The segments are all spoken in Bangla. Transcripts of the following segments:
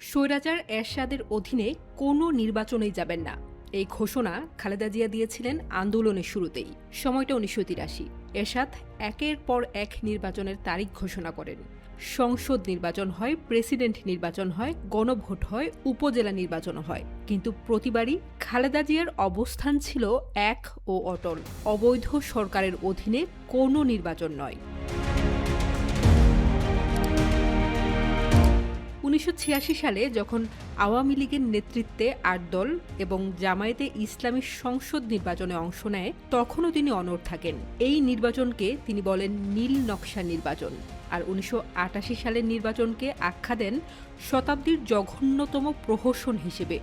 স্বৈরাচার এরশাদের অধীনে কোনো নির্বাচনেই যাবেন না, এই ঘোষণা খালেদা জিয়া দিয়েছিলেন আন্দোলনের শুরুতেই। সময়টা 1983। এরশাদ একের পর এক নির্বাচনের তারিখ ঘোষণা করেন। সংসদ নির্বাচন হয়, প্রেসিডেন্ট নির্বাচন হয়, গণভোট হয়, উপজেলা নির্বাচনও হয়, কিন্তু প্রতিবারই খালেদা জিয়ার অবস্থান ছিল এক ও অটল। অবৈধ সরকারের অধীনে কোনো নির্বাচন নয়। 1986 সালে যখন আওয়ামী লীগের নেতৃত্বে ৮ দল এবং জামায়াতে ইসলামী সংসদ নির্বাচনে অংশ নেয়, তখনও তিনি অনড় থাকেন। এই নির্বাচনকে তিনি বলেন নীল নকশা নির্বাচন। আর 1988 সালের নির্বাচনকে আখ্যা দেন শতাব্দীর জঘন্যতম প্রহসন হিসেবে।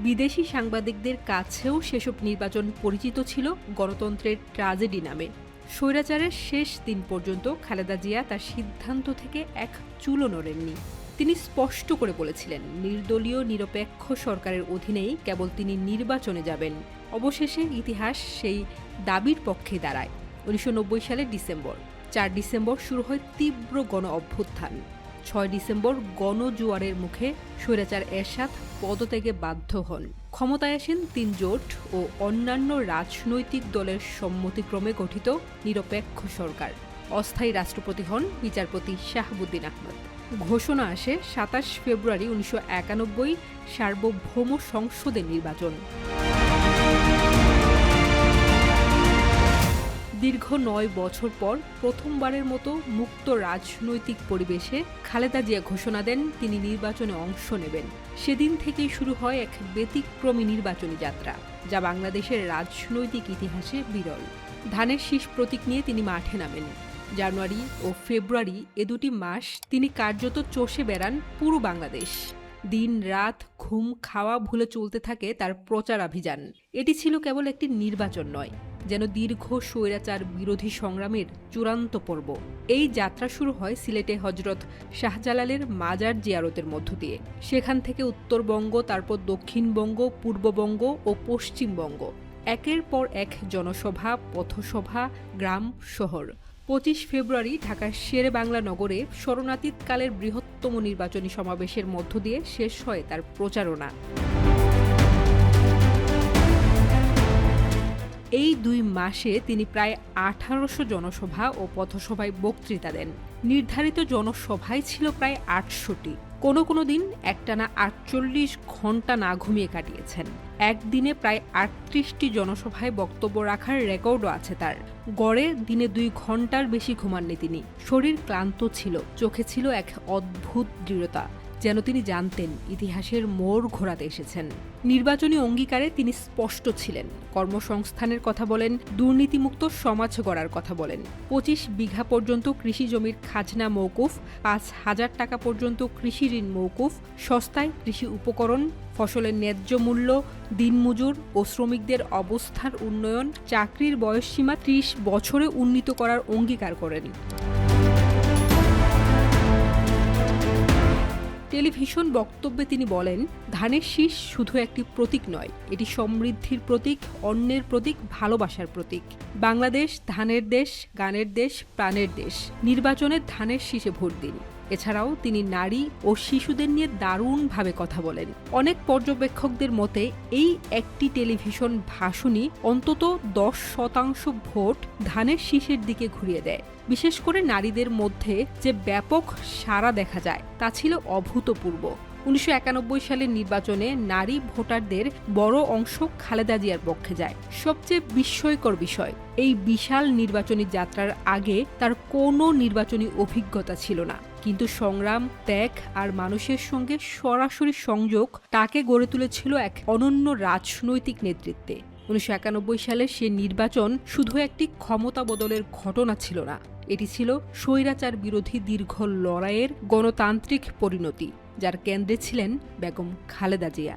বিদেশি সাংবাদিকদের কাছেও সেসব নির্বাচন পরিচিত ছিল গণতন্ত্রের ট্র্যাজেডি নামে। স্বৈরাচারের শেষ দিন পর্যন্ত খালেদা জিয়া তার সিদ্ধান্ত থেকে এক চুলও নড়েননি। তিনি স্পষ্ট করে বলেছিলেন, নির্দলীয় নিরপেক্ষ সরকারের অধীনেই কেবল তিনি নির্বাচনে যাবেন। অবশেষে ইতিহাস সেই দাবির পক্ষে দাঁড়ায়। 1990 সালের ডিসেম্বর। 4 ডিসেম্বর শুরু হয় তীব্র গণ অভ্যুত্থান। 6 ডিসেম্বর গণজোয়ারের মুখে স্বৈরাচার এরশাদ পদত্যাগে বাধ্য হন। ক্ষমতায় আসেন 3 জোট ও অন্যান্য রাজনৈতিক দলের সম্মতিক্রমে গঠিত নিরপেক্ষ সরকার। অস্থায়ী রাষ্ট্রপতি হন বিচারপতি শাহাবুদ্দিন আহমদ। ঘোষণা আসে 27 ফেব্রুয়ারি 1991 সার্বভৌম সংসদের নির্বাচন। দীর্ঘ 9 বছর পর প্রথমবারের মতো মুক্ত রাজনৈতিক পরিবেশে খালেদা জিয়া ঘোষণা দেন তিনি নির্বাচনে অংশ নেবেন। সেদিন থেকেই শুরু হয় এক ব্যতিক্রমী নির্বাচনী যাত্রা, যা বাংলাদেশের রাজনৈতিক ইতিহাসে বিরল। ধানের শীষ প্রতীক নিয়ে তিনি মাঠে নামেন। জানুয়ারি ও ফেব্রুয়ারি এ দুটি মাস তিনি কার্যত চষে বেড়ান পুরো বাংলাদেশ। দিন রাত ঘুম খাওয়া ভুলে চলতে থাকে তার প্রচারাভিযান। এটি ছিল কেবল একটি নির্বাচন নয়, যেন দীর্ঘ স্বৈরাচার বিরোধী সংগ্রামের চূড়ান্ত পর্ব। এই যাত্রা শুরু হয় সিলেটে হজরত শাহজালালের মাজার জিয়ারতের মধ্য দিয়ে। সেখান থেকে উত্তরবঙ্গ, তারপর দক্ষিণবঙ্গ, পূর্ববঙ্গ ও পশ্চিমবঙ্গ। একের পর এক জনসভা, পথসভা, গ্রাম, শহর। 25 ফেব্রুয়ারি ঢাকার শেরে বাংলা নগরে স্মরণাতীতকালের বৃহত্তম নির্বাচনী সমাবেশের মধ্য দিয়ে শেষ হয় তার প্রচারণা। এই 2 মাসে তিনি প্রায় 1800 জনসভা ও পথসভায় বক্তৃতা দেন। নির্ধারিত জনসভায় ছিল প্রায় 800টি। কোনো দিন একটানা 48 ঘন্টা না ঘুমিয়ে কাটিয়েছেন। একদিনে প্রায় 38টি জনসভায় বক্তব্য রাখার রেকর্ডও আছে তার। গড়ে দিনে 2 ঘন্টার বেশি ঘুমাননি তিনি। শরীর ক্লান্ত ছিল, চোখে ছিল এক অদ্ভুত দৃঢ়তা, যেন তিনি জানতেন ইতিহাসের মোড় ঘোরাতে এসেছেন। নির্বাচনী অঙ্গীকারে তিনি স্পষ্ট ছিলেন। কর্মসংস্থানের কথা বলেন, দুর্নীতিমুক্ত সমাজ গড়ার কথা বলেন। 25 বিঘা পর্যন্ত কৃষি জমির খাজনা মওকুফ, 5,000 টাকা পর্যন্ত কৃষি ঋণ মওকুফ, সস্তায় কৃষি উপকরণ, ফসলের ন্যায্য মূল্য, দিনমজুর ও শ্রমিকদের অবস্থার উন্নয়ন, চাকরির বয়সসীমা 30 বছরে উন্নীত করার অঙ্গীকার করেন। টেলিভিশন বক্তব্যে তিনি বলেন, ধানের শীষ শুধু একটি প্রতীক নয়, এটি সমৃদ্ধির প্রতীক, অন্যের প্রতীক, ভালোবাসার প্রতীক। বাংলাদেশ ধানের দেশ, গানের দেশ, প্রাণের দেশ। নির্বাচনে ধানের শীষে ভোট দিন। এছাড়াও তিনি নারী ও শিশুদের নিয়ে দারুণভাবে কথা বলেন। অনেক পর্যবেক্ষকদের মতে এই একটি টেলিভিশন ভাষণই অন্তত 10% ভোট ধানের শীষের দিকে ঘুরিয়ে দেয়। বিশেষ করে নারীদের মধ্যে যে ব্যাপক সাড়া দেখা যায় তা ছিল অভূতপূর্ব। 1991 সালের নির্বাচনে নারী ভোটারদের বড় অংশ খালেদা জিয়ার পক্ষে যায়। সবচেয়ে বিস্ময়কর বিষয়, এই বিশাল নির্বাচনী যাত্রার আগে তার কোনো নির্বাচনী অভিজ্ঞতা ছিল না, কিন্তু সংগ্রাম, ত্যাগ আর মানুষের সঙ্গে সরাসরি সংযোগ তাকে গড়ে তুলেছিল এক অনন্য রাজনৈতিক নেতৃত্বে। 1991 সালের সে নির্বাচন শুধু একটি ক্ষমতা বদলের ঘটনা ছিল না, এটি ছিল স্বৈরাচার বিরোধী দীর্ঘ লড়াইয়ের গণতান্ত্রিক পরিণতি, যার কেন্দ্রে ছিলেন বেগম খালেদা জিয়া।